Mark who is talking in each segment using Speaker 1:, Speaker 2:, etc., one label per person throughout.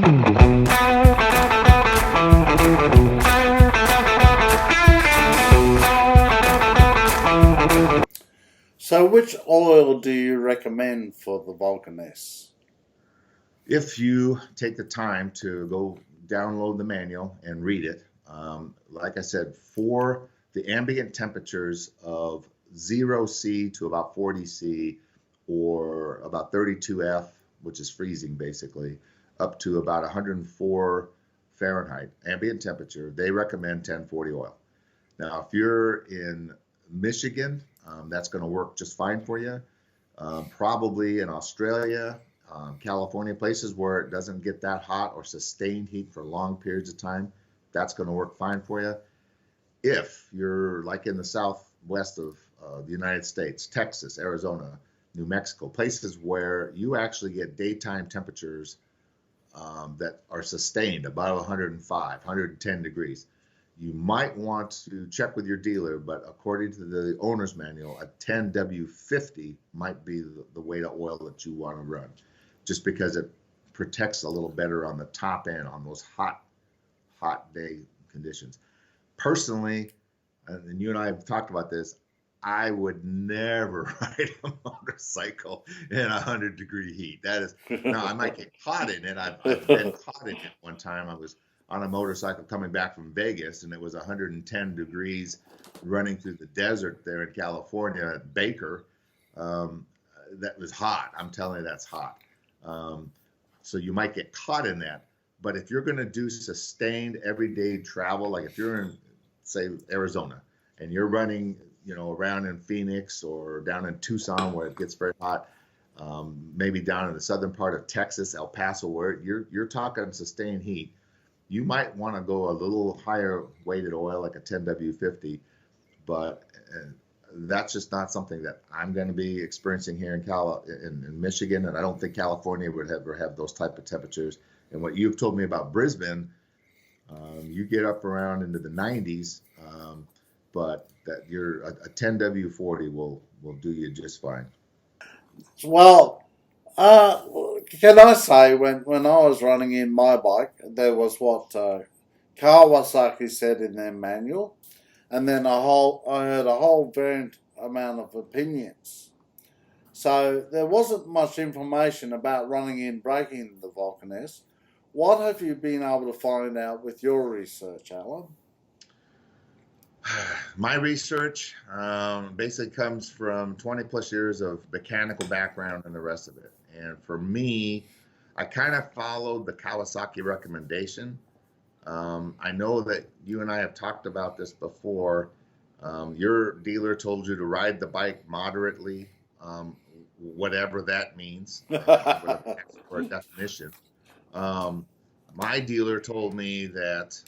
Speaker 1: So, which oil do you recommend for the Vulcan S?
Speaker 2: If you take the time to go download the manual and read it, like I said, for the ambient temperatures of 0 C to about 40 C, or about 32 F, which is freezing basically, up to about 104 Fahrenheit ambient temperature, they recommend 1040 oil. Now, if you're in Michigan, that's going to work just fine for you. Probably in Australia, California, places where it doesn't get that hot or sustained heat for long periods of time, that's going to work fine for you. If you're like in the southwest of the United States, Texas, Arizona, New Mexico, places where you actually get daytime temperatures that are sustained about 105, 110 degrees, you might want to check with your dealer, but according to the owner's manual, a 10W50 might be the weight of oil that you want to run, just because it protects a little better on the top end on those hot day conditions. Personally, and you and I have talked about this, I would never ride a motorcycle in 100-degree heat. That is, now I might get caught in it. I've been caught in it one time. I was on a motorcycle coming back from Vegas, and it was 110 degrees running through the desert there in California at Baker. That was hot. I'm telling you, that's hot. So you might get caught in that. But if you're going to do sustained everyday travel, like if you're in, say, Arizona, and you're running, around in Phoenix or down in Tucson where it gets very hot, maybe down in the southern part of Texas, El Paso, where you're talking sustained heat, you might want to go a little higher weighted oil, like a 10W50, but that's just not something that I'm going to be experiencing here in Michigan, and I don't think California would ever have those type of temperatures. And what you've told me about Brisbane, you get up around into the 90s, but that a 10W40 will do you just fine.
Speaker 1: Well, can I say when I was running in my bike, there was what Kawasaki said in their manual, and then I heard a whole variant amount of opinions. So there wasn't much information about running in braking the Vulcan S. What have you been able to find out with your research, Alan?
Speaker 2: My research basically comes from 20 plus years of mechanical background and the rest of it. And for me, I kind of followed the Kawasaki recommendation. I know that you and I have talked about this before. Your dealer told you to ride the bike moderately, whatever that means, for a definition. My dealer told me that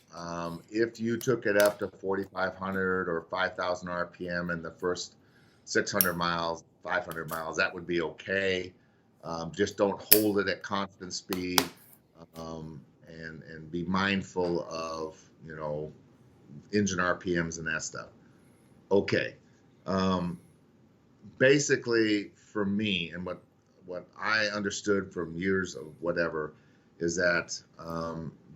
Speaker 2: if you took it up to 4,500 or 5,000 RPM in the first 600 miles, 500 miles, that would be okay. Just don't hold it at constant speed, and be mindful of, engine RPMs and that stuff. Okay. Basically, for me, and what I understood from years of whatever, is that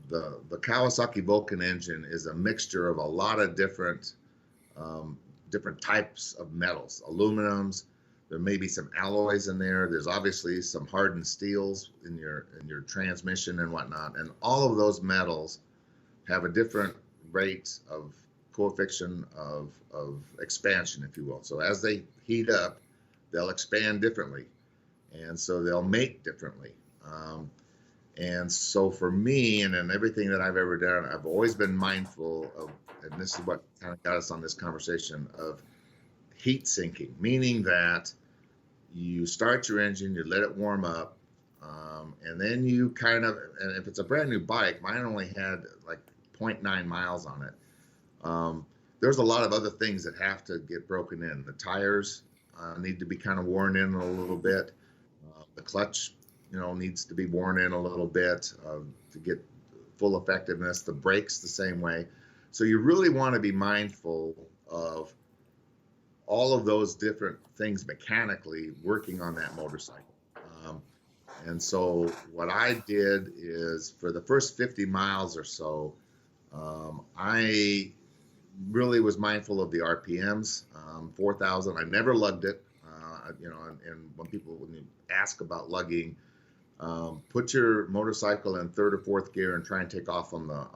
Speaker 2: the Kawasaki Vulcan engine is a mixture of a lot of different types of metals, aluminums. There may be some alloys in there. There's obviously some hardened steels in your transmission and whatnot. And all of those metals have a different rate of coefficient of expansion, if you will. So as they heat up, they'll expand differently, and so they'll mate differently. And so for me, and in everything that I've ever done, I've always been mindful of, and this is what kind of got us on this conversation, of heat sinking, meaning that you start your engine, you let it warm up, and then you and if it's a brand new bike, mine only had like 0.9 miles on it. There's a lot of other things that have to get broken in. The tires need to be kind of worn in a little bit. The clutch, needs to be worn in a little bit to get full effectiveness. The brakes the same way. So you really want to be mindful of all of those different things mechanically working on that motorcycle. And so what I did is for the first 50 miles or so, I really was mindful of the RPMs. 4,000, I never lugged it. And when you ask about lugging, put your motorcycle in third or fourth gear and try and take off on the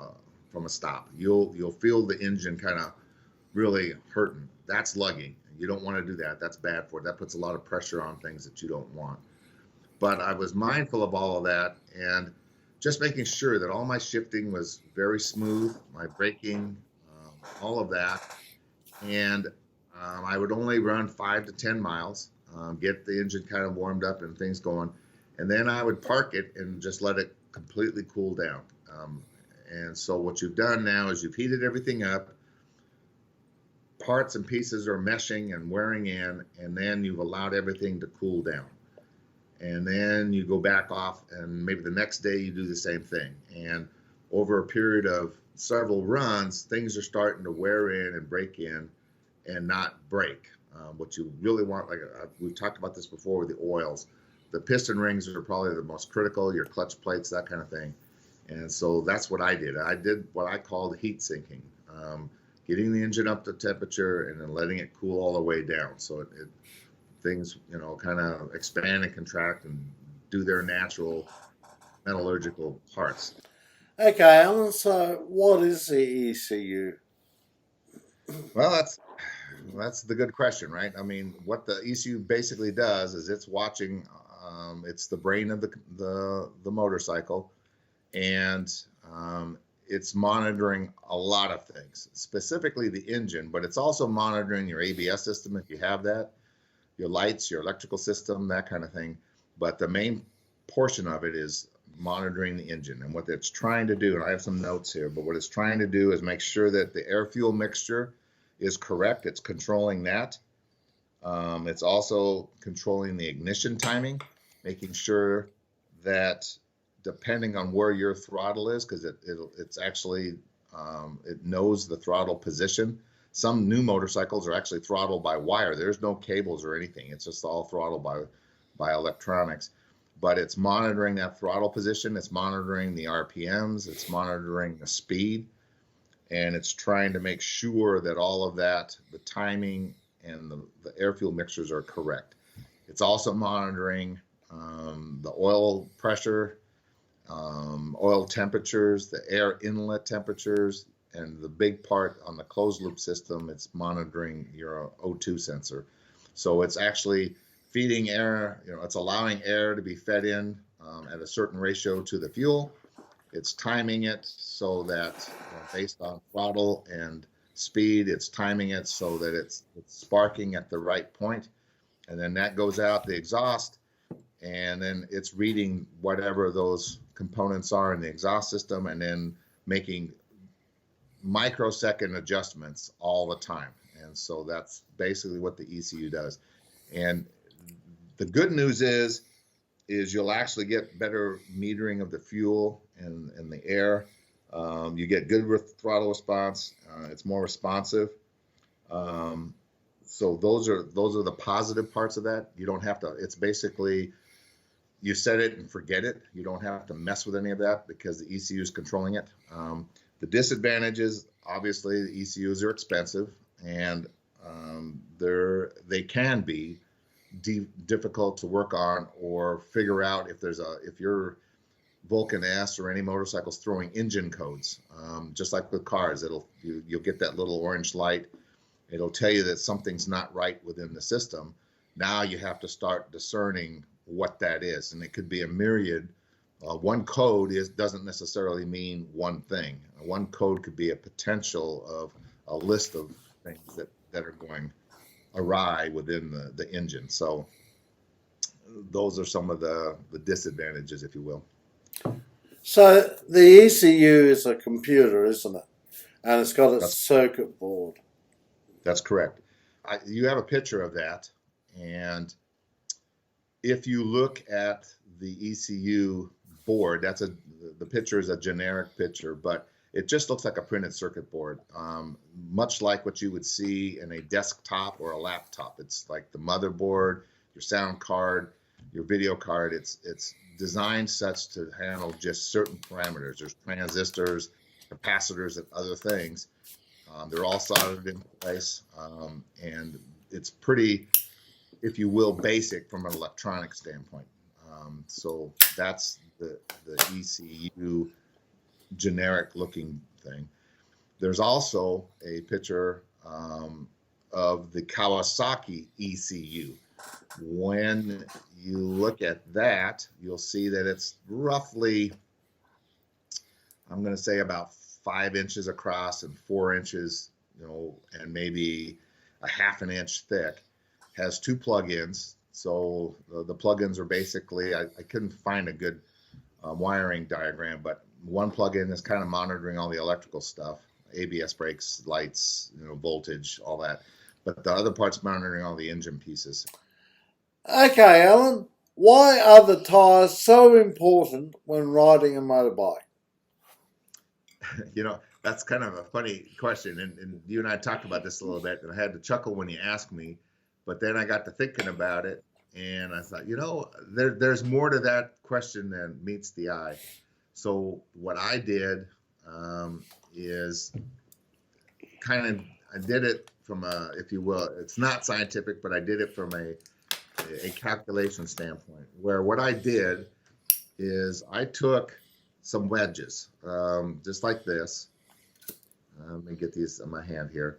Speaker 2: from a stop. You'll feel the engine kind of really hurting. That's lugging. You don't want to do that. That's bad for it. That puts a lot of pressure on things that you don't want. But I was mindful of all of that and just making sure that all my shifting was very smooth, my braking, all of that. And I would only run 5 to 10 miles, get the engine kind of warmed up and things going. And then I would park it and just let it completely cool down. And so what you've done now is you've heated everything up. Parts and pieces are meshing and wearing in, and then you've allowed everything to cool down. And then you go back off, and maybe the next day you do the same thing. And over a period of several runs, things are starting to wear in and break in and not break. What you really want, like we've talked about this before with the oils, the piston rings are probably the most critical, your clutch plates, that kind of thing. And so that's what I did. I did what I called heat sinking, getting the engine up to temperature and then letting it cool all the way down. So things, kind of expand and contract and do their natural metallurgical parts.
Speaker 1: Okay, Alan. So, what is the ECU?
Speaker 2: Well, that's the good question, right? I mean, what the ECU basically does is it's watching. It's the brain of the motorcycle, and it's monitoring a lot of things, specifically the engine, but it's also monitoring your ABS system if you have that, your lights, your electrical system, that kind of thing. But the main portion of it is monitoring the engine. And what it's trying to do, and I have some notes here, but what it's trying to do is make sure that the air fuel mixture is correct. It's controlling that. It's also controlling the ignition timing, making sure that depending on where your throttle is, because it's actually it knows the throttle position. Some new motorcycles are actually throttled by wire. There's no cables or anything. It's just all throttled by electronics. But it's monitoring that throttle position. It's monitoring the RPMs. It's monitoring the speed. And it's trying to make sure that all of that, the timing and the air fuel mixtures are correct. It's also monitoring the oil pressure, oil temperatures, the air inlet temperatures, and the big part on the closed loop system, it's monitoring your O2 sensor. So it's actually feeding air, it's allowing air to be fed in at a certain ratio to the fuel. It's timing it so that based on throttle and speed, it's timing it so that it's sparking at the right point. And then that goes out the exhaust, and then it's reading whatever those components are in the exhaust system and then making microsecond adjustments all the time. And so that's basically what the ECU does. And the good news is you'll actually get better metering of the fuel and the air. You get good throttle response. It's more responsive. So those are the positive parts of that. You don't have to. It's basically you set it and forget it. You don't have to mess with any of that because the ECU is controlling it. The disadvantages, obviously, the ECUs are expensive, and they can be difficult to work on or figure out if your Vulcan S or any motorcycle's throwing engine codes. Just like with cars, you'll get that little orange light. It'll tell you that something's not right within the system. Now you have to start discerning what that is, and it could be a myriad. One code doesn't necessarily mean one thing. One code could be a potential of a list of things that are going awry within the engine. So those are some of the disadvantages, if you will.
Speaker 1: So the ECU is a computer, isn't it? And it's got a circuit board.
Speaker 2: That's correct. You have a picture of that, and if you look at the ECU board, the picture is a generic picture, but it just looks like a printed circuit board, much like what you would see in a desktop or a laptop. It's like the motherboard, your sound card, your video card. It's designed such to handle just certain parameters. There's transistors, capacitors, and other things. They're all soldered in place, and it's pretty, if you will, basic from an electronic standpoint. So that's the ECU generic looking thing. There's also a picture of the Kawasaki ECU. When you look at that, you'll see that it's roughly, I'm going to say about 5 inches across and 4 inches, and maybe a half an inch thick. Has 2 plug-ins. So the plug-ins are basically, I couldn't find a good wiring diagram, but one plug-in is kind of monitoring all the electrical stuff, ABS brakes, lights, voltage, all that. But the other part's monitoring all the engine pieces.
Speaker 1: Okay, Alan, why are the tyres so important when riding a motorbike?
Speaker 2: That's kind of a funny question, and you and I talked about this a little bit, and I had to chuckle when you asked me, but then I got to thinking about it, and I thought, there's more to that question than meets the eye. So what I did is I did it from a, if you will, it's not scientific, but I did it from a calculation standpoint, where what I did is I took some wedges, just like this. Let me get these in my hand here.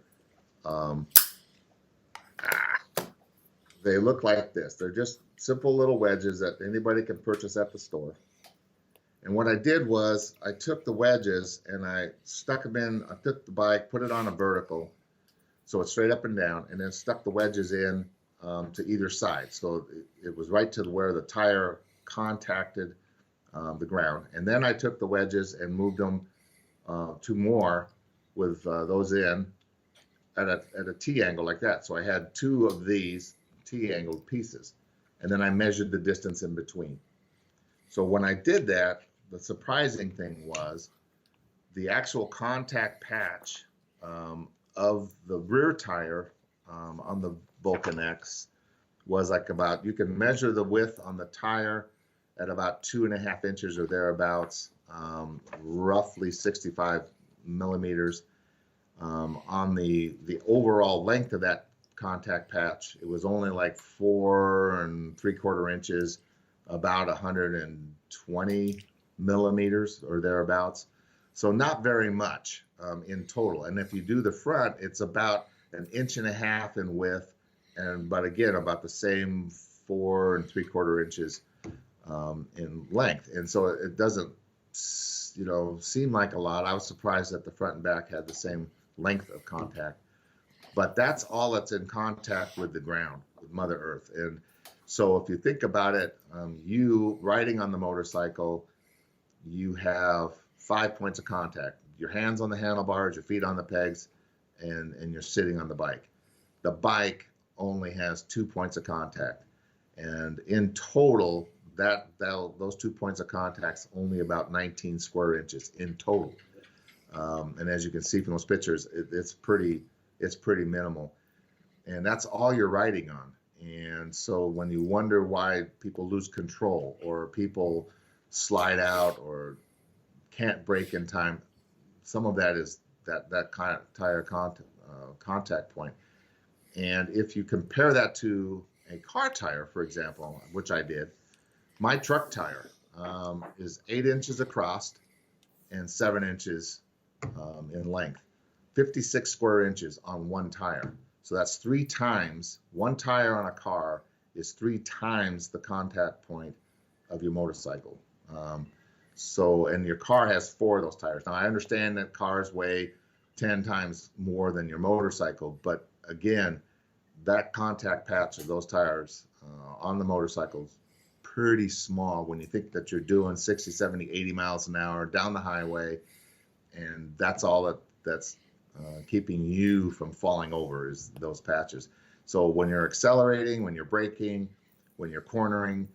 Speaker 2: They look like this. They're just simple little wedges that anybody can purchase at the store. And what I did was I took the wedges and I stuck them in. I took the bike, put it on a vertical, so it's straight up and down, and then stuck the wedges in to either side. So it was right to where the tire contacted the ground. And then I took the wedges and moved them 2 more with those in at a T angle like that. So I had 2 of these T-angled pieces, and then I measured the distance in between. So when I did that, the surprising thing was the actual contact patch of the rear tire on the Vulcan X was like about, you can measure the width on the tire at about 2.5 inches or thereabouts, roughly 65 millimeters. On the overall length of that contact patch, it was only like 4 3/4 inches, about 120 millimeters or thereabouts. So not very much in total. And if you do the front, it's about 1.5 inches in width, but again, about the same 4 3/4 inches in length. And so it doesn't, seem like a lot. I was surprised that the front and back had the same length of contact. But that's all that's in contact with the ground, with Mother Earth. And so if you think about it, you riding on the motorcycle, you have 5 points of contact. Your hands on the handlebars, your feet on the pegs, and you're sitting on the bike. The bike only has 2 points of contact. And in total, those 2 points of contact's only about 19 square inches in total. And as you can see from those pictures, it's pretty minimal. And that's all you're riding on. And so when you wonder why people lose control or people slide out or can't brake in time, some of that is that kind of tire contact point. And if you compare that to a car tire, for example, which I did, my truck tire is 8 inches across and 7 inches in length, 56 square inches on one tire. So that's 3 times, one tire on a car is 3 times the contact point of your motorcycle. And your car has 4 of those tires. Now I understand that cars weigh 10 times more than your motorcycle, but again, that contact patch of those tires on the motorcycle is pretty small when you think that you're doing 60, 70, 80 miles an hour down the highway, and that's all that's keeping you from falling over is those patches. So when you're accelerating, when you're braking, when you're cornering,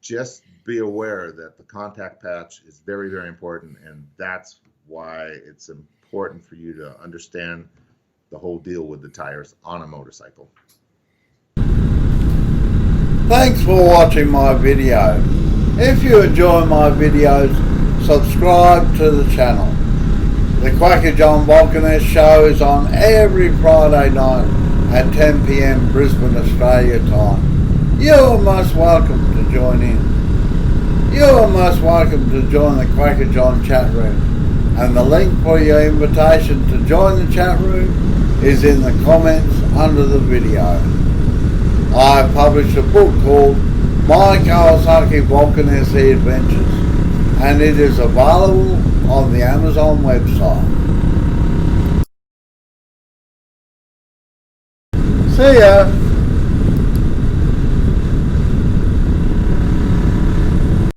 Speaker 2: just be aware that the contact patch is very, very important, and that's why it's important for you to understand the whole deal with the tires on a motorcycle.
Speaker 1: Thanks for watching my video. If you enjoy my videos, subscribe to the channel. The Quacker John Vulcan S show is on every Friday night at 10 p.m. Brisbane, Australia time. You are most welcome to join in. You are most welcome to join the Quacker John chat room, and the link for your invitation to join the chat room is in the comments under the video. I have published a book called My Kawasaki Vulcan SE Adventures, and it is available on the Amazon website. See ya!